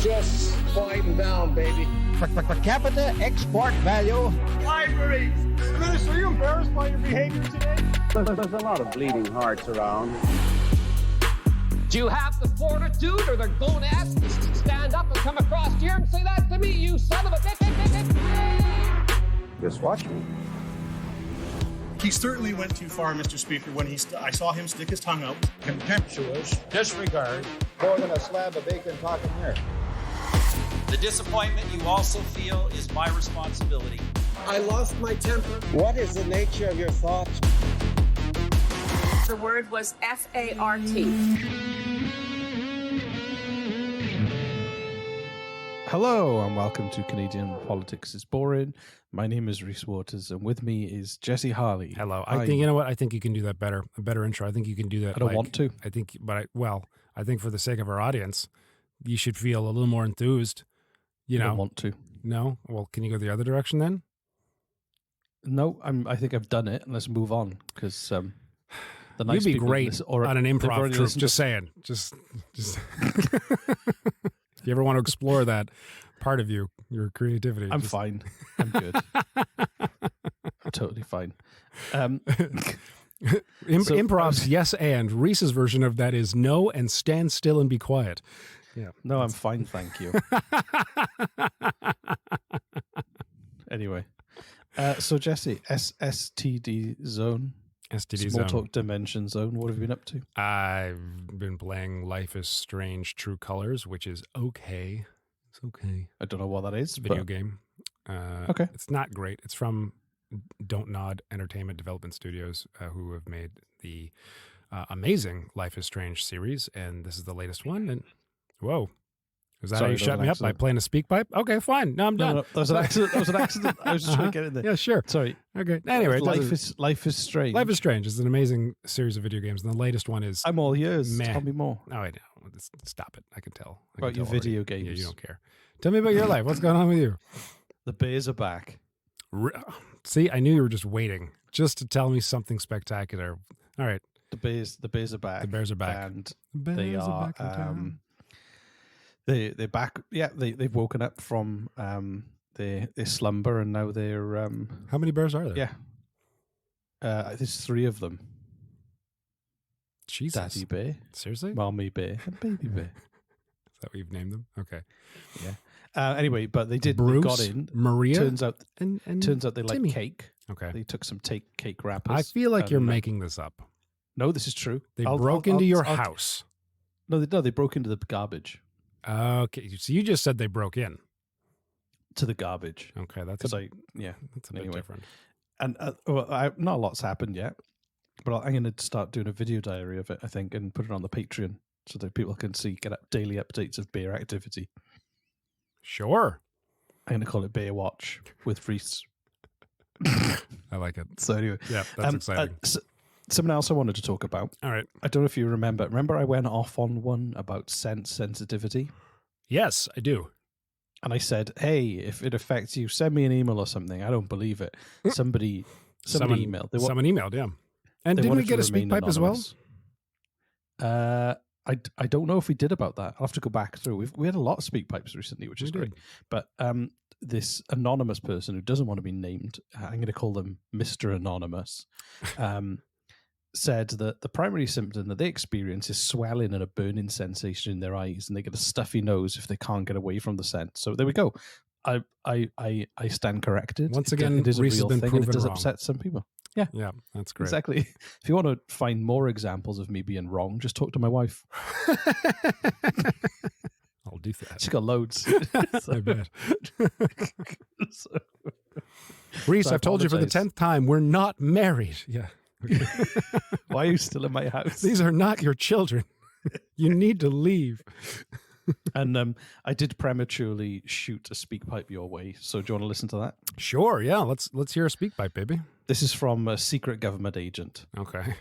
Just quieten down, baby. Per capita export value. Libraries! Minister, are you embarrassed by your behavior today? There's a lot of bleeding hearts around. Do you have the fortitude or the gonads to stand up and come across here and say that to me, you son of a bitch? Just watch me. He certainly went too far, Mr. Speaker, when I saw him stick his tongue out. Contemptuous disregard. More than a slab of bacon talking here. The disappointment you also feel is my responsibility. I lost my temper. What is the nature of your thoughts? The word was FART. Hello and welcome to Canadian Politics is Boring. My name is Rhys Waters and with me is Jesse Harley. Hello. I think, you know what? I think you can do that better. A better intro. I think you can do that. I don't want to. I think, I think for the sake of our audience, you should feel a little more enthused. You know, I don't want to. No? Well, can you go the other direction then? No, I think I've done it. Let's move on because the nice You'd be great on an improv troupe. Just saying. Just. If you ever want to explore that part of you, your creativity. I'm fine. I'm good. I'm totally fine. Improv's yes and. Rhys's version of that is no and stand still and be quiet. Yeah. No, I'm fine, thank you. Anyway. So Jesse, STD Zone. STD Small Zone. Talk Dimension Zone. What have you been up to? I've been playing Life is Strange True Colors, which is okay. It's okay. I don't know what that is. Video game. Okay. It's not great. It's from Don't Nod Entertainment Development Studios, who have made the amazing Life is Strange series, and this is the latest one. And whoa. Is that how you shut me up by playing a speak pipe? Okay, fine. No, I'm done. No, that was an accident. That was an accident. I was just trying to get in there. Yeah, sure. Sorry. Okay. Anyway, Life is Strange. Life is Strange is an amazing series of video games, and the latest one is I'm all ears. Meh. Tell me more. No, I know. Stop it. I can tell. About your video games. Yeah, you don't care. Tell me about your life. What's going on with you? The Bears are back. See, I knew you were just waiting just to tell me something spectacular. All right. The Bears are back. The Bears are back. And they are back in town. They're back. Yeah, they've woken up from their slumber and now they're How many bears are there? Yeah. There's 3 of them. Jesus. Daddy Bear. Seriously? Mommy Bear and Baby Bear. Is that what you've named them? Okay. Yeah. Anyway, but they did. Bruce, they got in. Maria. Turns out and they Timmy. like cake. Okay. They took some cake wrappers. I feel like you're making this up. No, this is true. They broke into your house. No, they broke into the garbage. Okay. So you just said they broke in. To the garbage. Okay. That's That's a anyway. bit different. And not a lot's happened yet, but I'm going to start doing a video diary of it, I think, and put it on the Patreon so that people can get daily updates of bear activity. Sure. I'm going to call it Bear Watch with Rhys. I like it. So anyway. Yeah, that's exciting. Something else I wanted to talk about. All right. I don't know if you remember. Remember I went off on one about scent sensitivity? Yes, I do. And I said, hey, if it affects you, send me an email or something. I don't believe it. Someone emailed. Someone emailed, yeah. And didn't we get a speak pipe as well? I don't know if we did about that. I'll have to go back through. We had a lot of speak pipes recently, which is great. But this anonymous person who doesn't want to be named, I'm going to call them Mr. Anonymous, said that the primary symptom that they experience is swelling and a burning sensation in their eyes, and they get a stuffy nose if they can't get away from the scent. So there we go. I stand corrected. Once again, it is a Rhys has real been thing, and it proven does wrong. upset some people. Yeah, that's great. Exactly. If you want to find more examples of me being wrong, just talk to my wife. I'll do that. She's got loads. I bet. Rhys, I've told you for the 10th time, we're not married. Yeah. Why are you still in my house? These are not your children. You need to leave. And I did prematurely shoot a speak pipe your way. So do you want to listen to that? Sure. Yeah. Let's hear a speak pipe, baby. This is from a secret government agent. Okay.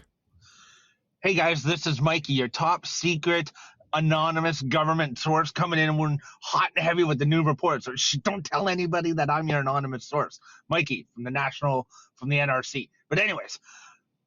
Hey guys, this is Mikey, your top secret anonymous government source coming in and we're hot and heavy with the new reports. So don't tell anybody that I'm your anonymous source. Mikey from the NRC. But anyways,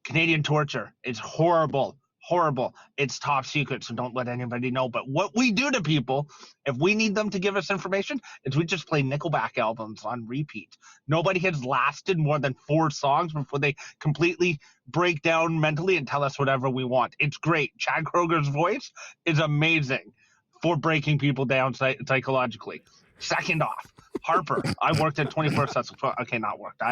Canadian torture is horrible. horrible. It's top secret, so don't let anybody know. But what we do to people, if we need them to give us information, is we just play Nickelback albums on repeat. Nobody has lasted more than 4 songs before they completely break down mentally and tell us whatever we want. It's great. Chad Kroger's voice is amazing for breaking people down psychologically. Second off, Harper. I worked at 21st Sussex. Okay, not worked.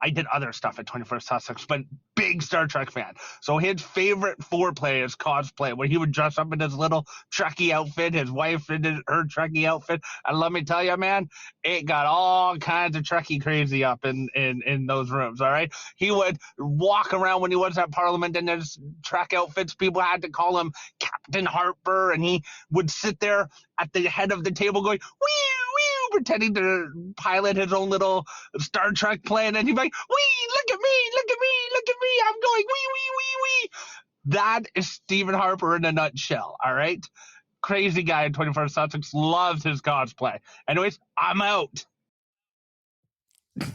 I did other stuff at 21st Sussex, but big Star Trek fan. So his favorite foreplay is cosplay, where he would dress up in his little Trekkie outfit, his wife in her Trekkie outfit. And let me tell you, man, it got all kinds of Trekkie crazy up in those rooms, all right? He would walk around when he was at Parliament in his Trek outfits. People had to call him Captain Harper, and he would sit there at the head of the table going, wee, pretending to pilot his own little Star Trek plane, and he'd be like, wee, look at me, I'm going wee. That is Stephen Harper in a nutshell, all right? Crazy guy in 21st Sussex, loves his cosplay. Anyways, I'm out.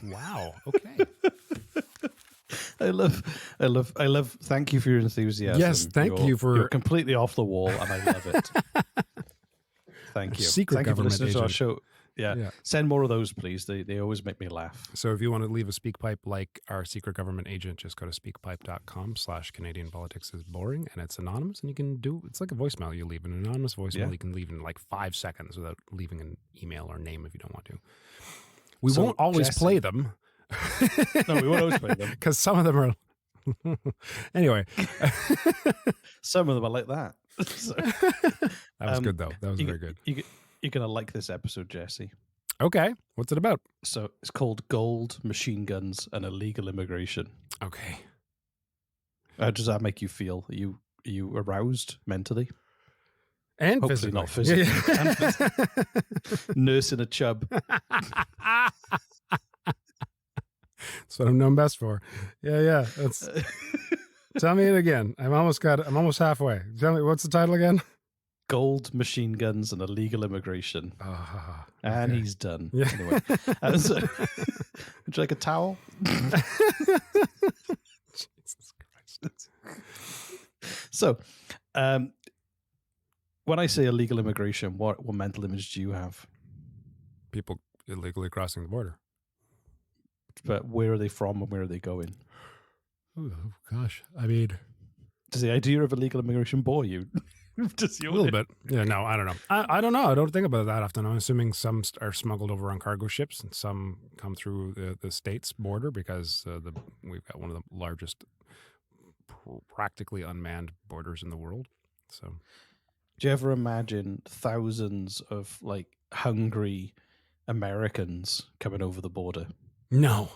Wow. Okay. I love. Thank you for your enthusiasm. Yes, thank you for. You're completely off the wall, and I love it. Thank you. Secret Thank government you for listening to our agent. show. Yeah. Send more of those, please. They always make me laugh. So if you want to leave a speak pipe like our secret government agent, just go to speakpipe.com/Canadian politics is boring, and it's anonymous, and you can it's like a voicemail you leave. An anonymous voicemail you can leave in like 5 seconds without leaving an email or name if you don't want to. We won't always play them. No, we won't always play them. Because some of them are... Anyway. Some of them are like that. So, that was good, though. That was very good. You're going to like this episode, Jesse. Okay. What's it about? So it's called Gold, Machine Guns, and Illegal Immigration. Okay. How does that make you feel? Are you aroused mentally? And hopefully physically. Not physically. Yeah. And physically. Nursing a chub. That's what I'm known best for. Yeah. That's... Tell me it again. I'm almost halfway. Tell me, what's the title again? Gold, Machine Guns, and Illegal Immigration. Okay. And he's done. Yeah. Anyway. So, would you like a towel? Jesus Christ. So, when I say illegal immigration, what mental image do you have? People illegally crossing the border. But where are they from and where are they going? Oh, gosh. I mean... Does the idea of illegal immigration bore you? Just a little bit. Yeah, no, I don't know. I don't know. I don't think about it that often. I'm assuming some are smuggled over on cargo ships and some come through the state's border because we've got one of the largest practically unmanned borders in the world. So, do you ever imagine thousands of like hungry Americans coming over the border? No.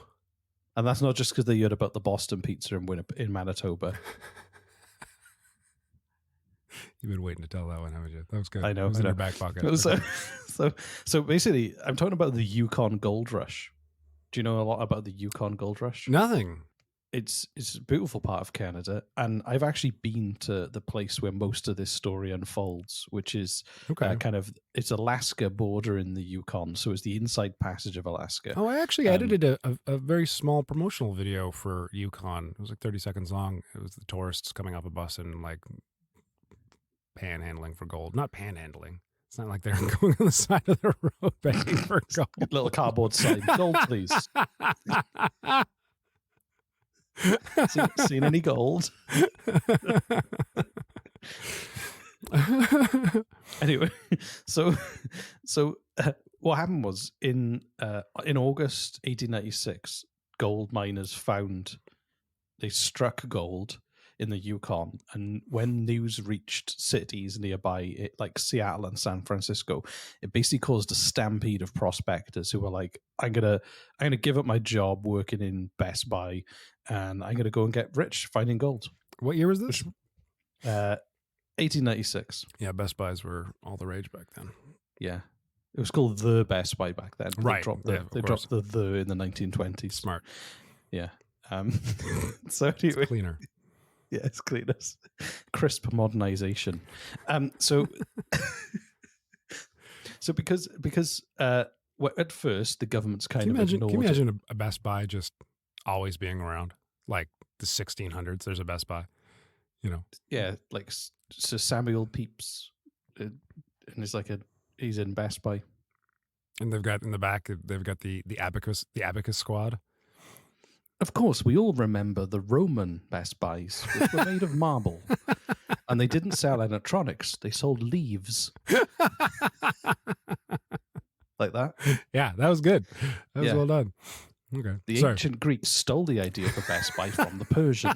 And that's not just because they heard about the Boston pizza in Manitoba. You've been waiting to tell that one, haven't you? That was good. I know. It was in your back pocket. So basically, I'm talking about the Yukon Gold Rush. Do you know a lot about the Yukon Gold Rush? Nothing. It's a beautiful part of Canada, and I've actually been to the place where most of this story unfolds, which is it's Alaska border in the Yukon, so it's the inside passage of Alaska. Oh, I actually edited a very small promotional video for Yukon. It was like 30 seconds long. It was the tourists coming off a bus and like panhandling for gold. Not panhandling. It's not like they're going on the side of the road begging for gold. Little cardboard sign. Gold, please. Seen any gold? Anyway, so what happened was in August 1896, gold miners they struck gold in the Yukon, and when news reached cities nearby, like Seattle and San Francisco, it basically caused a stampede of prospectors who were like, "I'm gonna give up my job working in Best Buy, and I'm gonna go and get rich finding gold." What year was this? 1896. Yeah, Best Buys were all the rage back then. Yeah, it was called the Best Buy back then. Right. They dropped the in the 1920s. Smart. Yeah. So anyway, it's cleaner. Yeah, it's cleaners. Crisp modernization. So because at first the government's kind of ignored. Can you imagine a Best Buy just always being around? Like the 1600s, there's a Best Buy. you know. Yeah, like Sir Samuel Pepys, and he's in Best Buy. And they've got in the back, they've got the abacus squad. Of course, we all remember the Roman Best Buys, which were made of marble, and they didn't sell electronics; they sold leaves. Like that. Yeah, that was good. That was well done. Okay. The ancient Greeks stole the idea for Best Buy from the Persians.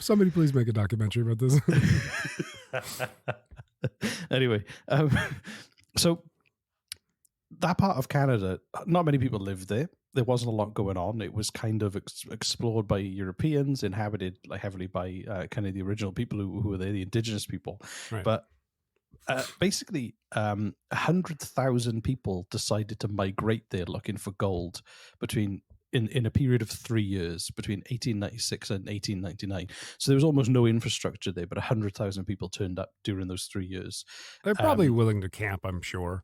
Somebody please make a documentary about this. Anyway, so that part of Canada, not many people lived there. There wasn't a lot going on. It was kind of explored by Europeans, inhabited like heavily by kind of the original people who were there, the indigenous people. Right. But basically, 100,000 people decided to migrate there looking for gold in a period of 3 years between 1896 and 1899. So there was almost no infrastructure there, but 100,000 people turned up during those 3 years. They're probably willing to camp, I'm sure.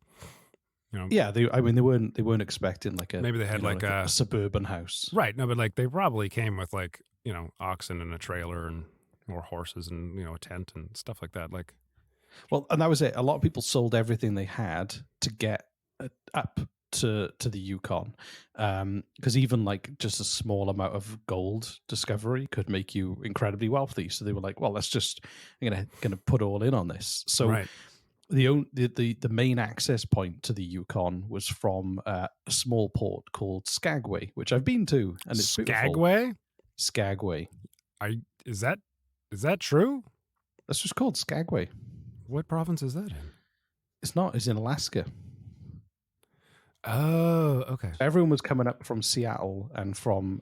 You know, yeah, they weren't expecting like maybe they had like a suburban house, right? No, but like they probably came with like oxen and a trailer and more horses and a tent and stuff like that. Like, well, and that was it. A lot of people sold everything they had to get up to the Yukon, because even like just a small amount of gold discovery could make you incredibly wealthy. So they were like, well, I'm gonna put all in on this. So. Right. The main access point to the Yukon was from a small port called Skagway, which I've been to, and it's Skagway. Skagway. Is that true? That's just called Skagway. What province is that in? It's not. It's in Alaska. Oh, okay. Everyone was coming up from Seattle and from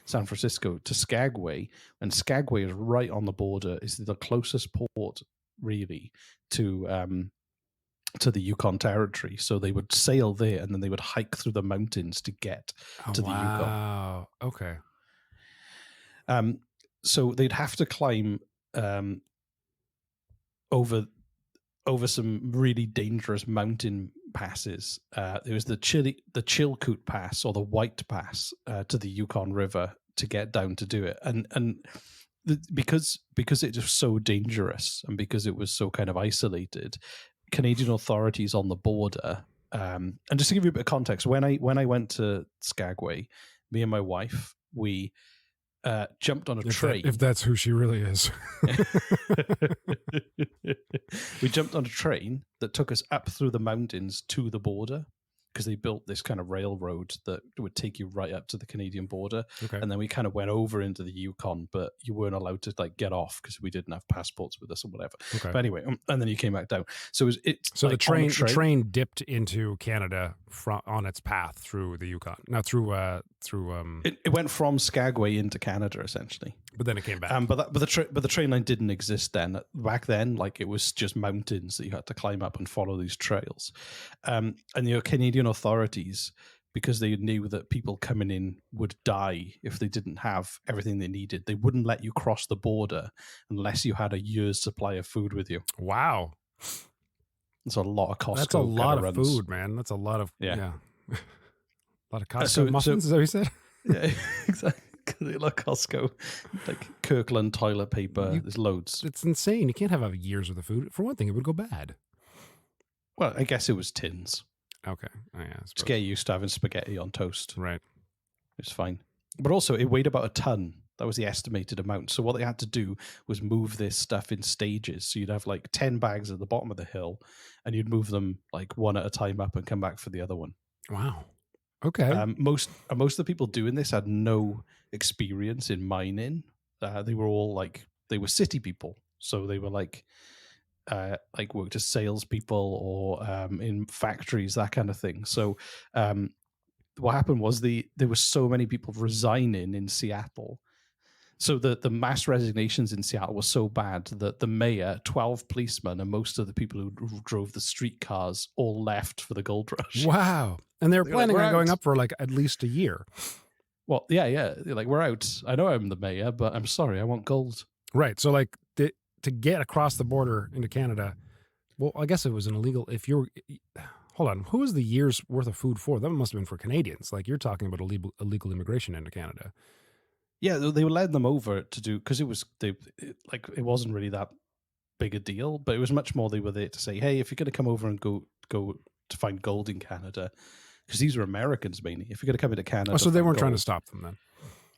San Francisco to Skagway, and Skagway is right on the border. It's the closest port, really, to the Yukon Territory. So they would sail there, and then they would hike through the mountains to get to the Yukon. Wow. Okay. So they'd have to climb over some really dangerous mountain passes. There was the Chilkoot Pass or the White Pass to the Yukon River to get down to do it, and because it was so dangerous and because it was so kind of isolated, Canadian authorities on the border, and just to give you a bit of context, when I went to Skagway, me and my wife, we jumped on a train. If that's who she really is. We jumped on a train that took us up through the mountains to the border, because they built this kind of railroad that would take you right up to the Canadian border. Okay. And then we kind of went over into the Yukon, but you weren't allowed to like get off because we didn't have passports with us or whatever. Okay. But anyway, and then you came back down. So so like the train dipped into Canada on its path through the Yukon. Not through it went from Skagway into Canada essentially. But then it came back. But the train line didn't exist then. Back then, like it was just mountains that you had to climb up and follow these trails. And Canadian authorities, because they knew that people coming in would die if they didn't have everything they needed, they wouldn't let you cross the border unless you had a year's supply of food with you. Wow. That's a lot of Costco. That's a lot of runs. Food, man. That's a lot of a lot of Costco muffins. So, is that what you said? Yeah, exactly. They like Costco, like Kirkland toilet paper. There's loads. It's insane. You can't have a year's worth of food. For one thing, it would go bad. Well, I guess it was tins. Okay. Oh, yeah. Just get used to having spaghetti on toast. Right. It's fine. But also, it weighed about a ton. That was the estimated amount. So what they had to do was move this stuff in stages. So you'd have like 10 bags at the bottom of the hill, and you'd move them like one at a time up and come back for the other one. Wow. Okay. Most of the people doing this had no experience in mining. They were all they were city people. So they were like worked as salespeople or in factories, that kind of thing. So what happened was there were so many people resigning in Seattle. So the mass resignations in Seattle were so bad that the mayor, 12 policemen, and most of the people who drove the streetcars all left for the gold rush. Wow. And they're planning on going out. up for like at least a year. Well, yeah. They're like, we're out. I know I'm the mayor, but I'm sorry, I want gold. Right. So like to get across the border into Canada, well, I guess it was an illegal, hold on. Who was the year's worth of food for? That must have been for Canadians. Like you're talking about illegal immigration into Canada. Yeah, they were letting them over to do because it wasn't really that big a deal, but it was much more they were there to say, hey, if you're going to come over and go to find gold in Canada, because these were Americans mainly. If you're going to come into Canada, so they weren't trying to stop them then.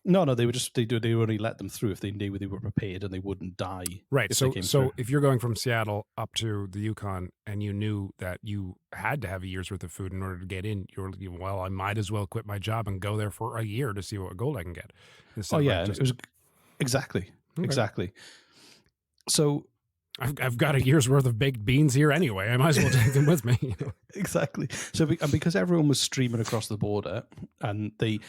No, they were just they only let them through if they knew they were prepared and they wouldn't die. Right. So if you're going from Seattle up to the Yukon and you knew that you had to have a year's worth of food in order to get in, well, I might as well quit my job and go there for a year to see what gold I can get. Oh yeah, it was exactly. So I've got a year's worth of baked beans here anyway. I might as well take them with me. Exactly. So because everyone was streaming across the border, and the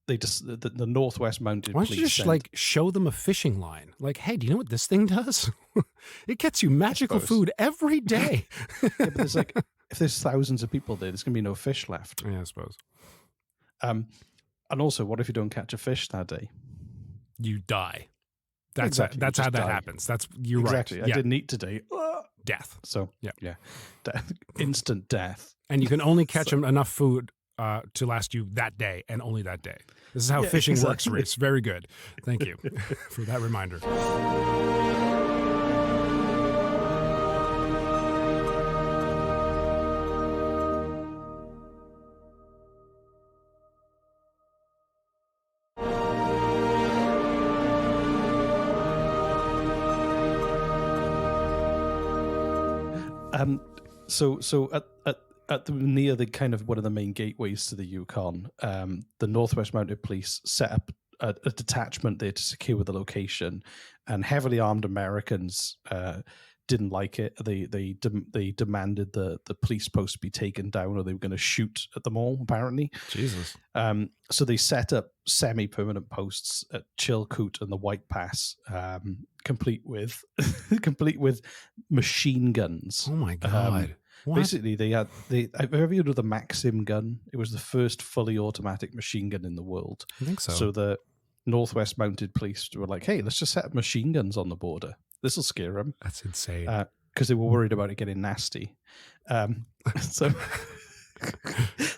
Northwest Mounted Why don't you just like show them a fishing line? Like, hey, do you know what this thing does? It gets you magical food every day. Yeah, but there's like, if there's thousands of people there, there's going to be no fish left. Yeah, I suppose. And also, what if you don't catch a fish that day? You die. That's how that happens. You're exactly. Right. I didn't eat today. Death. So yeah. Instant death. And you can only catch enough food to last you that day and only that day. This is how fishing works, Reese. Very good. Thank you for that reminder. So at near the kind of one of the main gateways to the Yukon, the Northwest Mounted Police set up a detachment there to secure the location, and heavily armed Americans didn't like it. They demanded the police post be taken down, or they were going to shoot at them all. Apparently, Jesus. So they set up semi-permanent posts at Chilkoot and the White Pass, complete with machine guns. Oh my god! Basically, have you heard of the Maxim gun? It was the first fully automatic machine gun in the world. I think so. So the Northwest Mounted Police were like, "Hey, let's just set up machine guns on the border. This will scare them." That's insane. Because they were worried about it getting nasty. So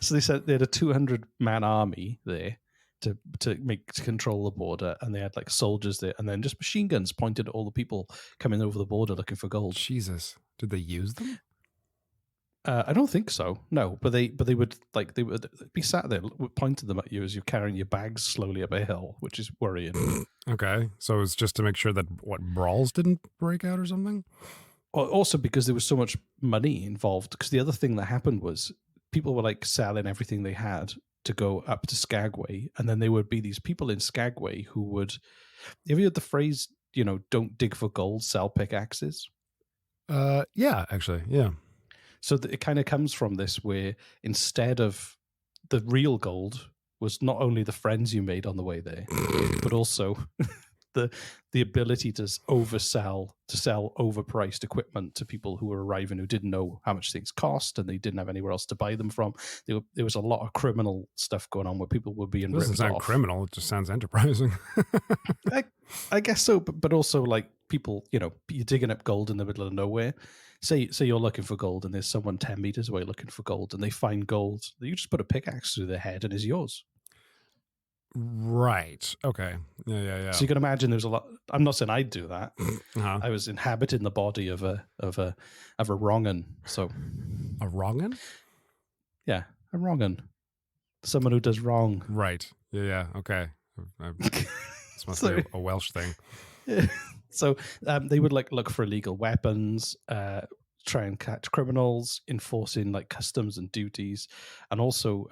they said they had a 200-man army there to control the border, and they had like soldiers there, and then just machine guns pointed at all the people coming over the border looking for gold. Jesus, did they use them? I don't think so. No, but they would be sat there pointing them at you as you're carrying your bags slowly up a hill, which is worrying. Okay, so it's just to make sure that brawls didn't break out or something. Also, because there was so much money involved. Because the other thing that happened was people were like selling everything they had to go up to Skagway, and then there would be these people in Skagway who would. Have you heard the phrase? Don't dig for gold, sell pickaxes. Yeah, actually, yeah. So it kind of comes from this, where instead of the real gold was not only the friends you made on the way there, but also the ability to sell overpriced equipment to people who were arriving who didn't know how much things cost, and they didn't have anywhere else to buy them from. There was a lot of criminal stuff going on where people were being ripped off. It doesn't sound criminal. It just sounds enterprising. I guess so, but also like people, you're digging up gold in the middle of nowhere. Say you're looking for gold, and there's someone 10 meters away looking for gold, and they find gold. You just put a pickaxe through their head, and it's yours. Right. Okay. Yeah. So you can imagine there's a lot. I'm not saying I'd do that. Uh-huh. I was inhabiting the body of a wrong'un. So a wrong'un? Yeah, a wrong'un. Someone who does wrong. Right. Yeah. Okay. This must be a Welsh thing. Yeah. So they would look for illegal weapons, try and catch criminals, enforcing like customs and duties, and also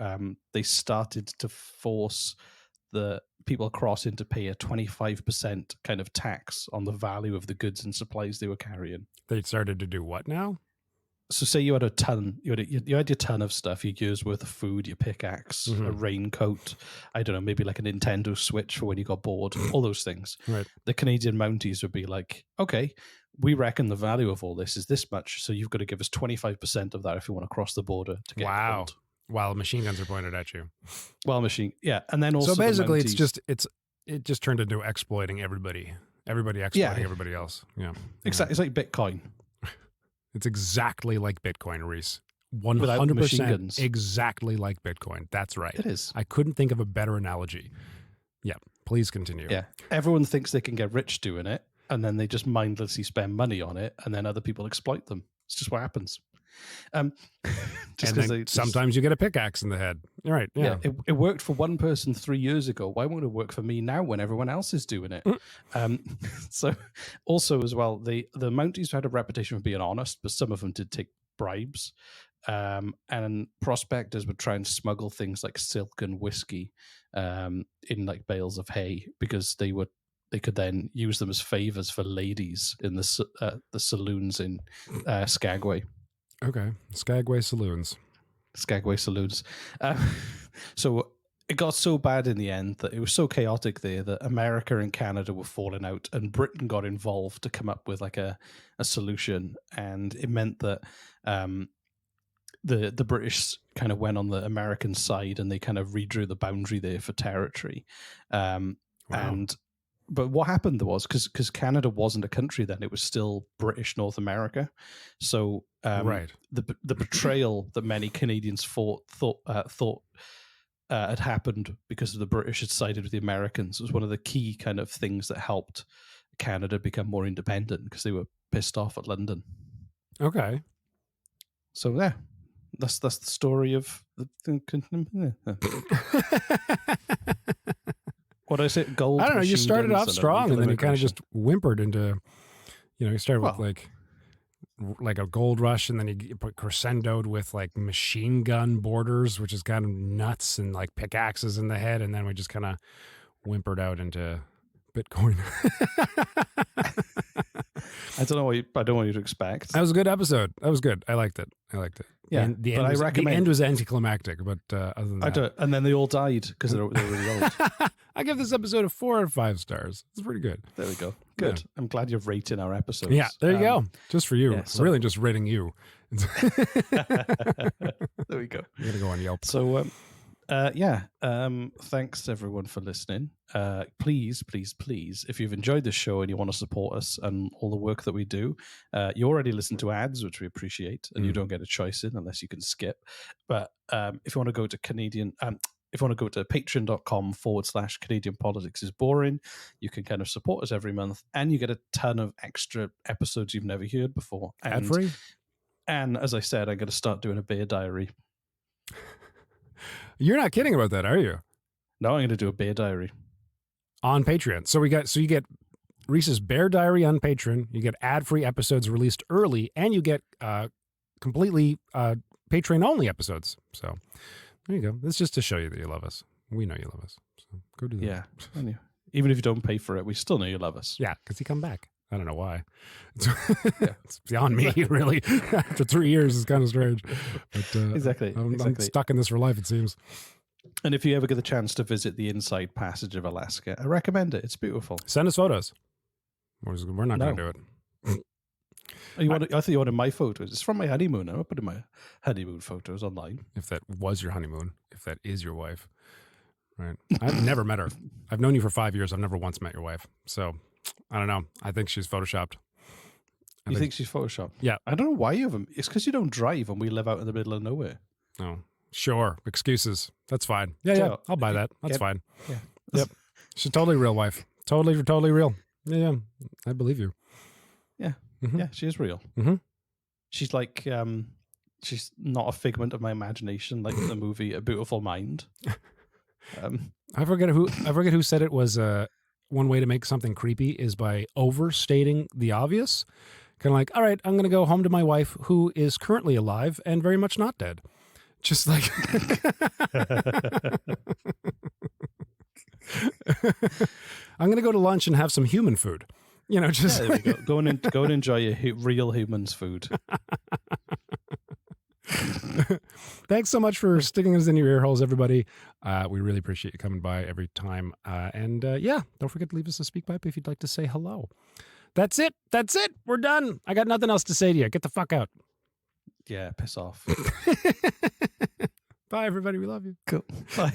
they started to force the people crossing to pay a 25% kind of tax on the value of the goods and supplies they were carrying. They started to do what now? So say you had a ton, you had your ton of stuff, your year's worth of food, your pickaxe, a raincoat, I don't know, maybe like a Nintendo Switch for when you got bored, all those things. Right. The Canadian Mounties would be like, okay, we reckon the value of all this is this much, so you've got to give us 25% of that if you want to cross the border to get gold. While machine guns are pointed at you. And then also so basically it just turned into exploiting everybody exploiting everybody else. Yeah, exactly. It's like Bitcoin. It's exactly like Bitcoin, Reese. Without machine 100% guns. exactly like Bitcoin. That's right. It is. I couldn't think of a better analogy. Yeah, please continue. Yeah. Everyone thinks they can get rich doing it, and then they just mindlessly spend money on it, and then other people exploit them. It's just what happens. Just because sometimes you get a pickaxe in the head. All right. Yeah. It worked for one person 3 years ago. Why won't it work for me now when everyone else is doing it? So also as well, the Mounties had a reputation for being honest, but some of them did take bribes. And prospectors would try and smuggle things like silk and whiskey in like bales of hay because they could then use them as favors for ladies in the saloons in Skagway. Okay. Skagway saloons. So it got so bad in the end that it was so chaotic there that America and Canada were falling out, and Britain got involved to come up with like a solution, and it meant that the British kind of went on the American side, and they kind of redrew the boundary there for territory. But what happened was because Canada wasn't a country then; it was still British North America. So the betrayal that many Canadians thought had happened because the British had sided with the Americans was one of the key kind of things that helped Canada become more independent because they were pissed off at London. Okay. So yeah, that's the story of the what did I say? Gold. I don't know. You started off strong, and then you kind of just whimpered into, you started with like a gold rush, and then you put crescendoed with like machine gun borders, which is kind of nuts, and like pickaxes in the head, and then we just kind of whimpered out into Bitcoin. I don't know what I don't want you to expect. That was a good episode. That was good. I liked it. Yeah, and the but the end was anticlimactic, but other than that, and then they all died because they're really old. I give this episode a 4 out of 5 stars. It's pretty good. There we go. Good. Yeah. I'm glad you're rating our episodes. Yeah, there you go. Just for you. Yeah, really just rating you. There we go. You're going to go on Yelp. So, thanks everyone for listening. Please, if you've enjoyed this show and you want to support us and all the work that we do, you already listen to ads, which we appreciate, and you don't get a choice in unless you can skip. But if you want to go to patreon.com/Canadian Politics is Boring, you can kind of support us every month, and you get a ton of extra episodes you've never heard before. Ad free? And as I said, I'm going to start doing a beer diary. You're not kidding about that, are you? No, I'm going to do a beer diary on Patreon. So you get Reese's Bear Diary on Patreon. You get ad-free episodes released early, and you get completely Patreon-only episodes. So there you go. That's just to show you that you love us. We know you love us. So go do that. Yeah. Even if you don't pay for it, we still know you love us. Yeah, because you come back. I don't know why. It's beyond me, really. After 3 years, it's kind of strange. But, exactly. I'm stuck in this for life, it seems. And if you ever get the chance to visit the Inside Passage of Alaska, I recommend it. It's beautiful. Send us photos. We're not going to do it. I thought you wanted my photos. It's from my honeymoon. I'm not putting my honeymoon photos online. If that was your honeymoon, if that is your wife. Right. I've never met her. I've known you for 5 years. I've never once met your wife. So I don't know. I think she's photoshopped. You think she's photoshopped? Yeah. I don't know why you haven't. It's because you don't drive and we live out in the middle of nowhere. Oh, sure. Excuses. That's fine. Yeah. I'll buy that. That's fine. Yeah. Yep. She's totally real wife. Totally real. Yeah. I believe you. Yeah. Mm-hmm. Yeah, she is real. Mm-hmm. She's like, she's not a figment of my imagination, like the movie A Beautiful Mind. I forget who said it was one way to make something creepy is by overstating the obvious. Kind of like, all right, I'm going to go home to my wife who is currently alive and very much not dead. Just like I'm going to go to lunch and have some human food. Just there we go. Go and enjoy your real humans' food. Thanks so much for sticking us in your ear holes, everybody. We really appreciate you coming by every time. And don't forget to leave us a speak pipe if you'd like to say hello. That's it. We're done. I got nothing else to say to you. Get the fuck out. Yeah, piss off. Bye, everybody. We love you. Cool. Bye.